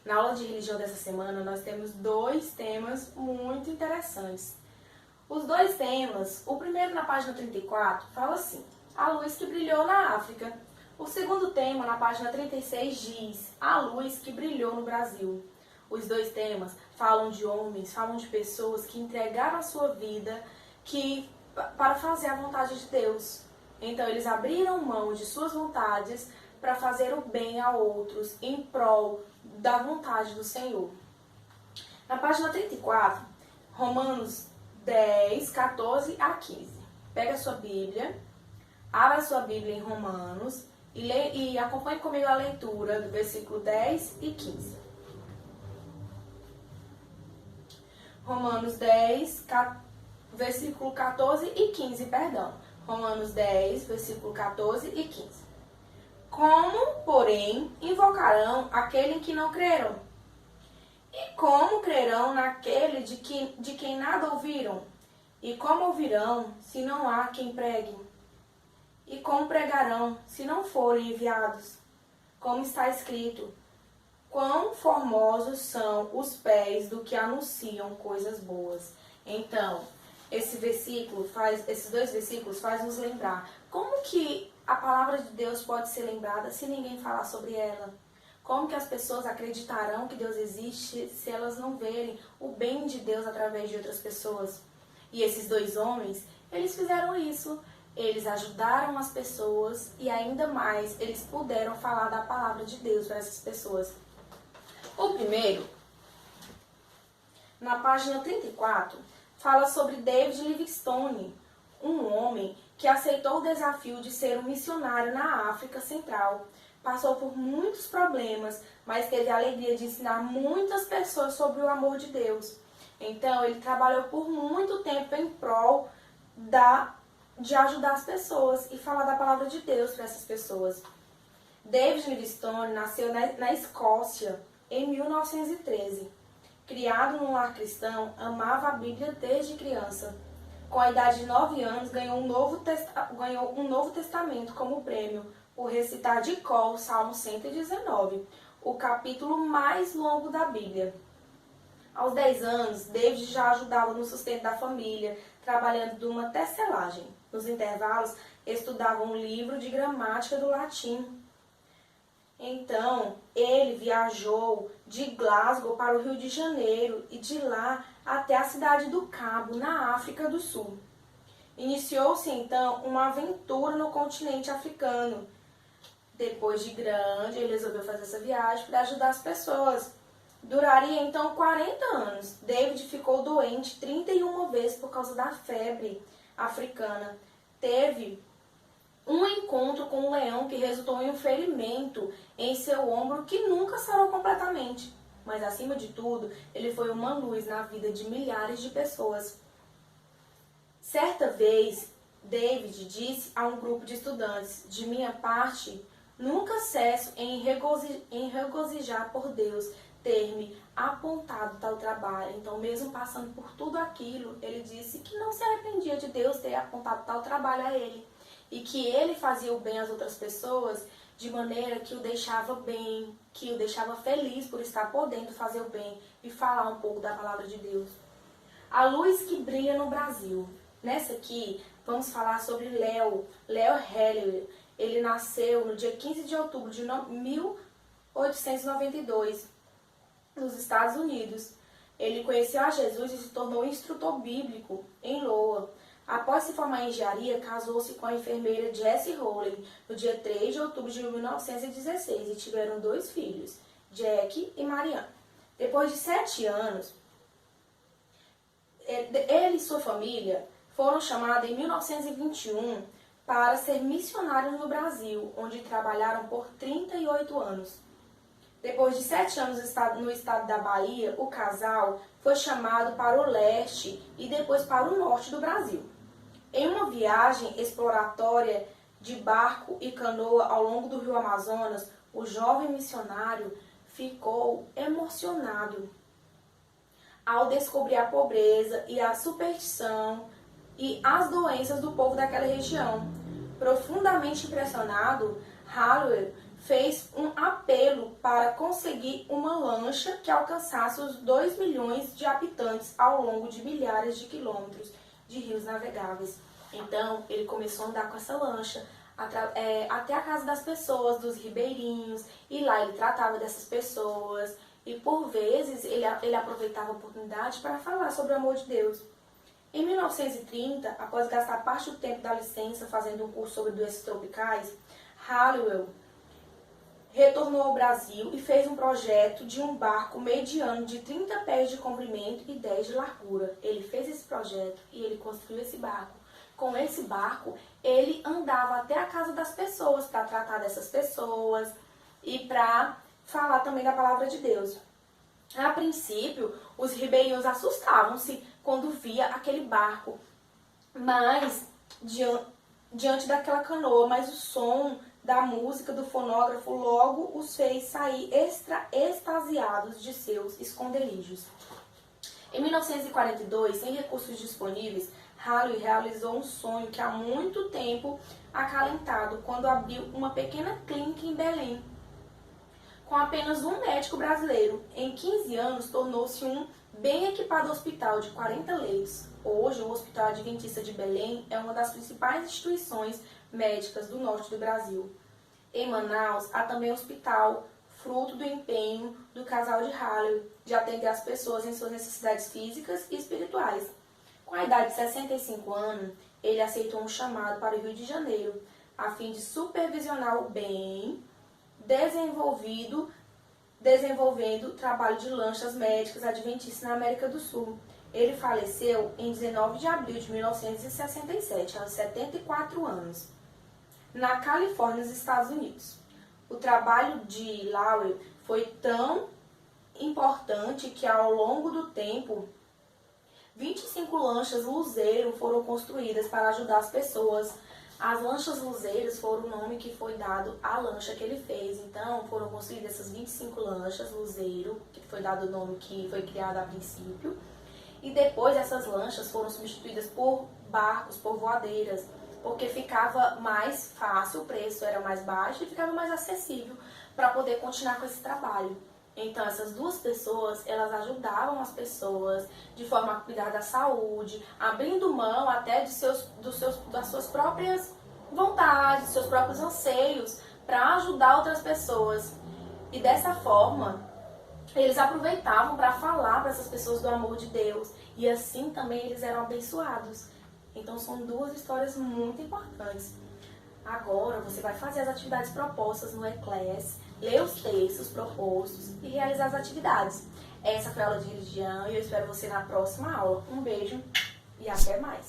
Na aula de religião dessa semana, nós temos dois temas muito interessantes. Os dois temas, o primeiro na página 34, fala assim: a luz que brilhou na África. O segundo tema, na página 36, diz: a luz que brilhou no Brasil. Os dois temas falam de homens, falam de pessoas que entregaram a sua vida para fazer a vontade de Deus. Então, eles abriram mão de suas vontades para fazer o bem a outros, em prol da vontade do Senhor. Na página 34, Romanos 10, 14 a 15. Pega a sua Bíblia, abra a sua Bíblia em Romanos e acompanhe comigo a leitura do versículo 10 e 15. Romanos 10, versículo 14 e 15, perdão. Romanos 10, versículo 14 e 15. Como, porém, invocarão aquele em que não creram? E como crerão naquele de quem nada ouviram? E como ouvirão, se não há quem pregue? E como pregarão, se não forem enviados? Como está escrito: quão formosos são os pés do que anunciam coisas boas. Então, esses dois versículos fazem nos lembrar como que a palavra de Deus pode ser lembrada se ninguém falar sobre ela. Como que as pessoas acreditarão que Deus existe se elas não verem o bem de Deus através de outras pessoas? E esses dois homens, eles fizeram isso. Eles ajudaram as pessoas e ainda mais, eles puderam falar da palavra de Deus para essas pessoas. O primeiro, na página 34, fala sobre David Livingstone, um homem que aceitou o desafio de ser um missionário na África Central. Passou por muitos problemas, mas teve a alegria de ensinar muitas pessoas sobre o amor de Deus. Então, ele trabalhou por muito tempo em prol de ajudar as pessoas e falar da palavra de Deus para essas pessoas. David Livingstone nasceu na Escócia em 1913. Criado num lar cristão, amava a Bíblia desde criança. Com a idade de 9 anos, ganhou um Novo Testamento como prêmio por recitar de cor o Salmo 119, o capítulo mais longo da Bíblia. Aos 10 anos, David já ajudava no sustento da família, trabalhando numa tecelagem. Nos intervalos, estudava um livro de gramática do latim. Então, ele viajou de Glasgow para o Rio de Janeiro e de lá até a cidade do Cabo, na África do Sul. Iniciou-se então uma aventura no continente africano. Depois de grande, ele resolveu fazer essa viagem para ajudar as pessoas. Duraria então 40 anos. David ficou doente 31 vezes por causa da febre africana. Teve um encontro com um leão que resultou em um ferimento em seu ombro que nunca sarou completamente. Mas, acima de tudo, ele foi uma luz na vida de milhares de pessoas. Certa vez, David disse a um grupo de estudantes: de minha parte, nunca cesso em regozijar por Deus ter me apontado tal trabalho. Então, mesmo passando por tudo aquilo, ele disse que não se arrependia de Deus ter apontado tal trabalho a ele. E que ele fazia o bem às outras pessoas de maneira que o deixava bem, que o deixava feliz por estar podendo fazer o bem e falar um pouco da palavra de Deus. A luz que brilha no Brasil. Nessa aqui, vamos falar sobre Leo Heller. Ele nasceu no dia 15 de outubro de 1892, nos Estados Unidos. Ele conheceu a Jesus e se tornou instrutor bíblico em Loa. Após se formar em engenharia, casou-se com a enfermeira Jessie Rowley no dia 3 de outubro de 1916 e tiveram 2 filhos, Jack e Marianne. Depois de 7 anos, ele e sua família foram chamados em 1921 para ser missionários no Brasil, onde trabalharam por 38 anos. Depois de 7 anos no estado da Bahia, o casal foi chamado para o leste e depois para o norte do Brasil. Em uma viagem exploratória de barco e canoa ao longo do rio Amazonas, o jovem missionário ficou emocionado ao descobrir a pobreza e a superstição e as doenças do povo daquela região. Profundamente impressionado, Haller fez um apelo para conseguir uma lancha que alcançasse os 2 milhões de habitantes ao longo de milhares de quilômetros de rios navegáveis. Então, ele começou a andar com essa lancha até a casa das pessoas, dos ribeirinhos, e lá ele tratava dessas pessoas, e por vezes ele aproveitava a oportunidade para falar sobre o amor de Deus. Em 1930, após gastar parte do tempo da licença fazendo um curso sobre doenças tropicais, Halliwell retornou ao Brasil e fez um projeto de um barco mediano de 30 pés de comprimento e 10 de largura. Ele fez esse projeto e ele construiu esse barco. Com esse barco, ele andava até a casa das pessoas para tratar dessas pessoas e para falar também da palavra de Deus. A princípio, os ribeirinhos assustavam-se quando via aquele barco, mas diante daquela canoa, mas o som da música do fonógrafo logo os fez sair extasiados de seus esconderijos. Em 1942, sem recursos disponíveis, Halliwell realizou um sonho que há muito tempo acalentado quando abriu uma pequena clínica em Belém. Com apenas um médico brasileiro, em 15 anos tornou-se um bem equipado hospital de 40 leitos. Hoje, o Hospital Adventista de Belém é uma das principais instituições médicas do norte do Brasil. Em Manaus, há também um hospital, fruto do empenho do casal de Halliwell de atender as pessoas em suas necessidades físicas e espirituais. Com a idade de 65 anos, ele aceitou um chamado para o Rio de Janeiro, a fim de supervisionar o bem desenvolvendo o trabalho de lanchas médicas adventistas na América do Sul. Ele faleceu em 19 de abril de 1967, aos 74 anos, na Califórnia, nos Estados Unidos. O trabalho de Lowell foi tão importante que, ao longo do tempo, 25 lanchas luzeiro foram construídas para ajudar as pessoas. As lanchas luzeiras foram o nome que foi dado à lancha que ele fez. Então, foram construídas essas 25 lanchas luzeiro, que foi dado o nome que foi criado a princípio. E depois essas lanchas foram substituídas por barcos, por voadeiras, porque ficava mais fácil, o preço era mais baixo e ficava mais acessível para poder continuar com esse trabalho. Então, essas duas pessoas, elas ajudavam as pessoas de forma a cuidar da saúde, abrindo mão até das suas próprias vontades, seus próprios anseios, para ajudar outras pessoas. E dessa forma, eles aproveitavam para falar para essas pessoas do amor de Deus. E assim também eles eram abençoados. Então, são duas histórias muito importantes. Agora, você vai fazer as atividades propostas no E-Class, ler os textos propostos e realizar as atividades. Essa foi a aula de religião e eu espero você na próxima aula. Um beijo e até mais!